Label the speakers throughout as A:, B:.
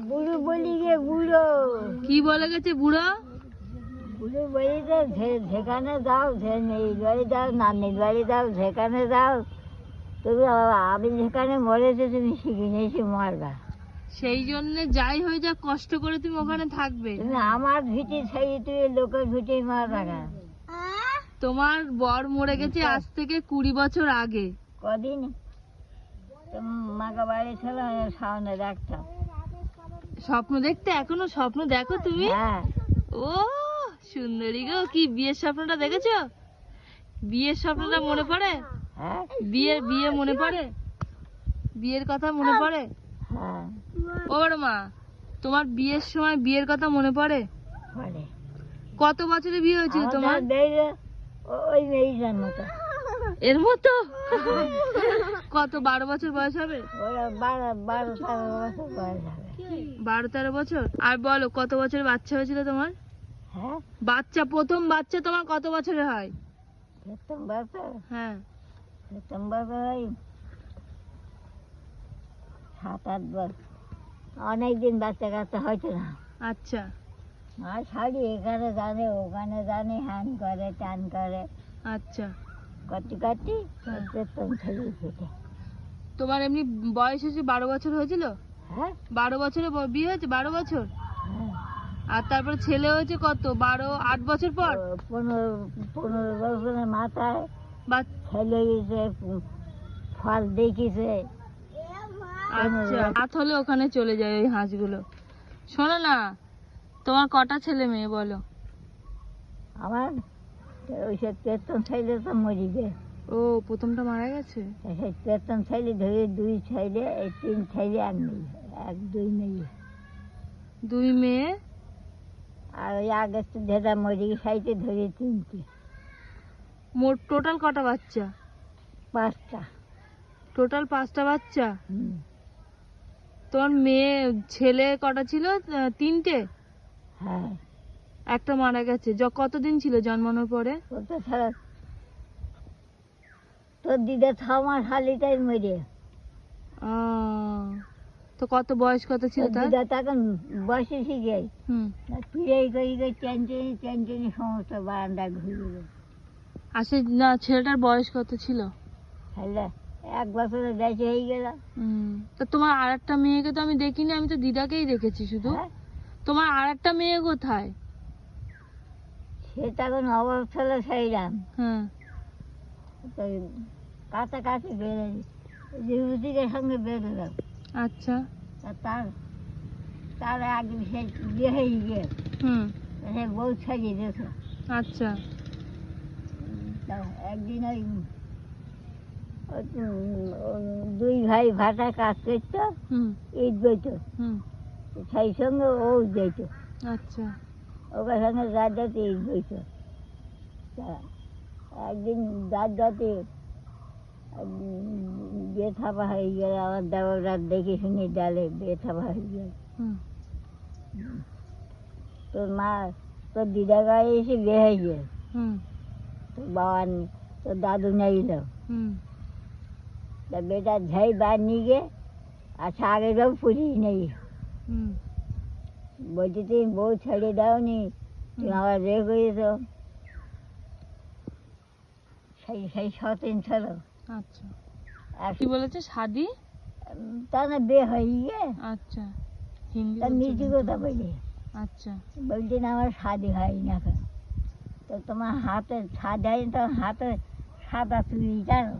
A: বুড়ো বলি গে বুড়ো।
B: কি বলে গেছে বুড়ো?
A: বুড়ো বলি যে যেখানে যাও মেয়ের বাড়ি যাও নানির বাড়ি যাও যেখানে যাও তুমি আমি যেখানে মরেছে তুমি শিখে নিয়েছি মরবা।
B: সেই জন্য যাই হয়ে যা কষ্ট করে তুমি ওখানে থাকবে।
A: তুমি আমার ভিটি ছেড়ে তুই লোকের ভিটি মারা থাকা।
B: তোমার বর মরে গেছে আজ থেকে 20 বছর আগে।
A: কদিন মাকে বাড়ি ছিল সামনে দেখতাম।
B: স্বপ্ন দেখতে এখনো স্বপ্ন দেখো তুমি?
A: হ্যাঁ।
B: ও সুন্দরী গো, কি বিয়ের স্বপ্নটা দেখেছো? বিয়ের স্বপ্নটা মনে পড়ে?
A: হ্যাঁ।
B: বিয়ে মনে পড়ে? বিয়ের কথা মনে পড়ে?
A: হ্যাঁ।
B: ও বড় মা, তোমার বিয়ের সময় বিয়ের কথা মনে পড়ে?
A: পড়ে।
B: কত বছরে বিয়ে হয়েছিল তোমার?
A: ওই মেয়েটার মতো।
B: এর মতো? কত 12 বছর বয়স হবে?
A: 12-13 বছর বয়স হবে।
B: 12-13 বছর। আর বলো কত বছরে বাচ্চা হয়েছিল তোমার?
A: হ্যাঁ।
B: বাচ্চা, প্রথম বাচ্চা তোমার কত বছরে হয়?
A: প্রথম বছর?
B: হ্যাঁ।
A: প্রথম বছর হয় 7-8 বছর। অনেকদিন বাচ্চা কাচ্চা হয়তো না।
B: আচ্ছা।
A: আর শাড়ি এখানে জানে ওখানে জানে হ্যান করে টান করে।
B: আচ্ছা।
A: কাটি প্রথম ছেলে ফেটে।
B: তোমার এমনি বয়স হচ্ছে 12 বছর হয়েছিল?
A: হ্যাঁ।
B: 12 বছরে বিয়ে হয়েছে? 12 বছর?
A: হ্যাঁ।
B: আর তারপরে ছেলে হয়েছে কত? 8 বছর পর?
A: 15 বছরের মাথায়
B: বা
A: ছেলে গেছে ফল দেখিছে।
B: আচ্ছা, রাত হলে ওখানে চলে যায় ওই হাঁসগুলো। শোনো না, তোমার কটা ছেলে মেয়ে বলো?
A: আমার ওই সব প্রথম ছেলে তো মরিবে।
B: ও, প্রথমটা মারা গেছে?
A: সেই প্রথম ছেলে ধরে 2 ছেলে, 3 ছেলে 1 মেয়ে, 2 মেয়ে।
B: 2 মেয়ে?
A: আর ওই আগে যেটা মরি সাইতে ধরে 3টে।
B: মোট টোটাল কটা বাচ্চা?
A: 5টা।
B: টোটাল 5টা বাচ্চা?
A: হুম।
B: তোমার মেয়ে ছেলে কটা ছিল? 3টে?
A: হ্যাঁ।
B: একটা মারা গেছে। কতদিন ছিল জন্মানোর পরে?
A: তোর দিদা 6 মাস হালিটাই মরে।
B: তো কত বয়স কত ছিল তার?
A: দিদা তখন বসে শিখে পিড়াই করি টেনটেনি সমস্ত বারান্দা ঘুরে।
B: আসে না, ছেলেটার বয়স কত ছিল?
A: ছেলে 1 বছরের বেশি হয়ে গেল।
B: তা তোমার আর একটা মেয়েকে তো আমি দেখিনি, আমি তো দিদাকেই দেখেছি শুধু। তোমার আর একটা মেয়ে কোথায়?
A: সে তখন অভাব ছিল সেইরাম।
B: হ্যাঁ।
A: কাছাকাছি বেড়ে যুবতীদের সঙ্গে বেড়ে গেল।
B: আচ্ছা।
A: তার আগে সে বিয়ে হয়ে গিয়ে সে বউ ছাড়িয়ে দিয়েছে।
B: আচ্ছা।
A: একদিন ওই 2 ভাই ভাটা কাজ করতো, ঈদ বইতো, সেই সঙ্গে ও যেত।
B: আচ্ছা।
A: ওকে সঙ্গে রাতে ঈদ বইতো। একদিন রাতে বিয়ে থাপা হয়ে গেল। আমার দেওয়ার রাত দেখে শুনে ডালে বিয়ে থাপা হয়ে গেল। তোর মা তোর দিদা গায়ে এসে বিয়ে হয়ে গেল। তোর বাবা তোর দাদু নেই লো। বেটা ঝাই বার নিয়ে গে আচ্ছা আগের বাবু পুরি নেই। বলছি তুমি বউ ছেড়ে দাওনি, তুমি আবার রে করেছ। সেই 17 ছিল।
B: আচ্ছা। কি বলেছে? শাদি?
A: তা না বিয়ে হয়ে গিয়ে।
B: আচ্ছা। হিন্দি
A: তার নিচু কথা বলি।
B: আচ্ছা।
A: বলছি না আমার শাদি হয়নি না। তো তোমার হাতে শাদি হয়নি, তোমার হাতে সাদা চুড়ি জানো।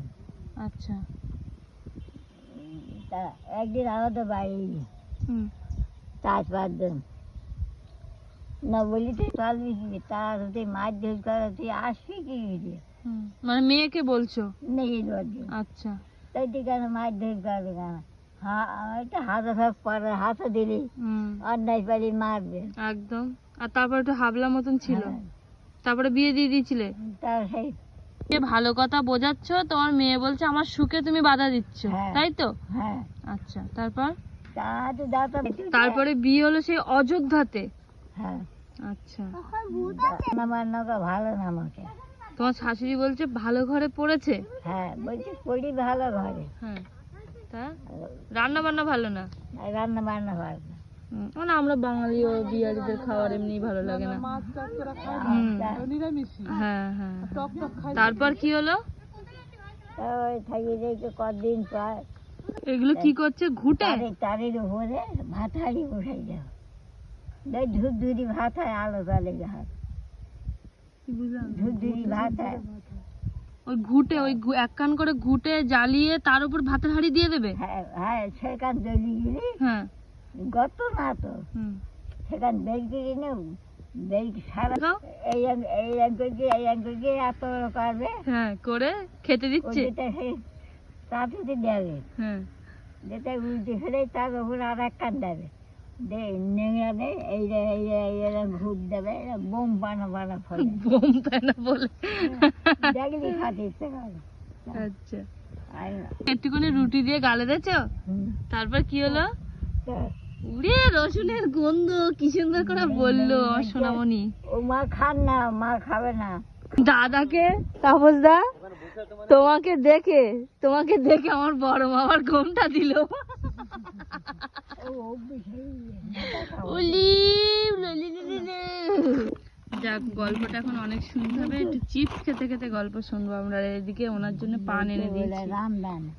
B: আচ্ছা।
A: তা একদিন আমাদের বাড়ি 4-5 জন না বলি তুই চলবি কি, তার তুই মাছ ধর করে তুই আসবি কি?
B: মানে মেয়েকে বলছো?
A: নেই।
B: আচ্ছা।
A: তাই তুই কেন মাছ ধর করবে কেন? হ্যাঁ একটা হাতে সব পরে হাতে দিলি অন্যায় পালি মারবে
B: একদম। আর তারপর একটু হাবলা মতন ছিল। তারপরে বিয়ে দিয়ে দিয়েছিলে?
A: তার সেই
B: ভালো কথা বোঝাচ্ছ, তোমার মেয়ে বলছে আমার সুখে তুমি বাধা দিচ্ছ, তাই তো?
A: হ্যাঁ।
B: আচ্ছা, তারপর?
A: তারপরে
B: বিয়ে হলো সেই অযোধ্যাতে?
A: হ্যাঁ।
B: আচ্ছা।
A: ভালো না আমাকে
B: তোমার শাশুড়ি বলছে ভালো ঘরে পড়েছে?
A: হ্যাঁ বলছি পড়ি ভালো ঘরে।
B: হ্যাঁ। তা রান্না বান্না ভালো না?
A: রান্না বান্না ভালো না।
B: মানে আমরা বাঙালি ও বিহারিদের খাবার এমনি ভালো লাগে না। হুম। হ্যাঁ হ্যাঁ। তারপর কি হলো?
A: ওই থাকি রেখে কদিন পর
B: এগুলো কি করছে? ঘুটে?
A: তারের উপরে ভাত হাড়ি বসাই দাও, ধূপধুরি ভাত হয়, আলো জলে ভাত, ধূপধুরি ভাত হয়।
B: ওই ঘুটে, ওই এক কান করে ঘুটে জ্বালিয়ে তার উপর ভাতের হাঁড়ি দিয়ে দেবে?
A: হ্যাঁ হ্যাঁ, সেখান তৈরি গেলে
B: হ্যাঁ।
A: গত না তো,
B: হুম।
A: সেখান বের করে নেব, বের সারা
B: দাও।
A: এই আঙ্গুলকে এত বড় করবে।
B: হ্যাঁ, করে খেতে দিচ্ছে।
A: তাতে দেবে,
B: হ্যাঁ।
A: যেটা উল্টে ফেলে তার উপর আর এক কান দেবে, নেংড়া দেয়, এইটা ঘুট দেবে, বোম বানা ফলে।
B: বোম পানা বলে?
A: দেখলি খাতে ইচ্ছে করে।
B: আচ্ছা,
A: আর-
B: একটুখানি রুটি দিয়ে গালে দিয়েছ?
A: হুম।
B: তারপর কি হলো?
A: তা-
B: উড়ে রসুনের গন্ধ কি সুন্দর করে বললো আমার সোনামণি।
A: ও মা খান না, মা খাবে না।
B: দাদাকে, তাপস দা, তোমাকে দেখে আমার বড় মামার ঘুমটা দিল। যাক, গল্পটা এখন অনেক শুনতে হবে, একটু চিপস খেতে খেতে গল্প শুনবো আমরা। এদিকে ওনার জন্য পান এনে দিয়েছি।
A: রামদান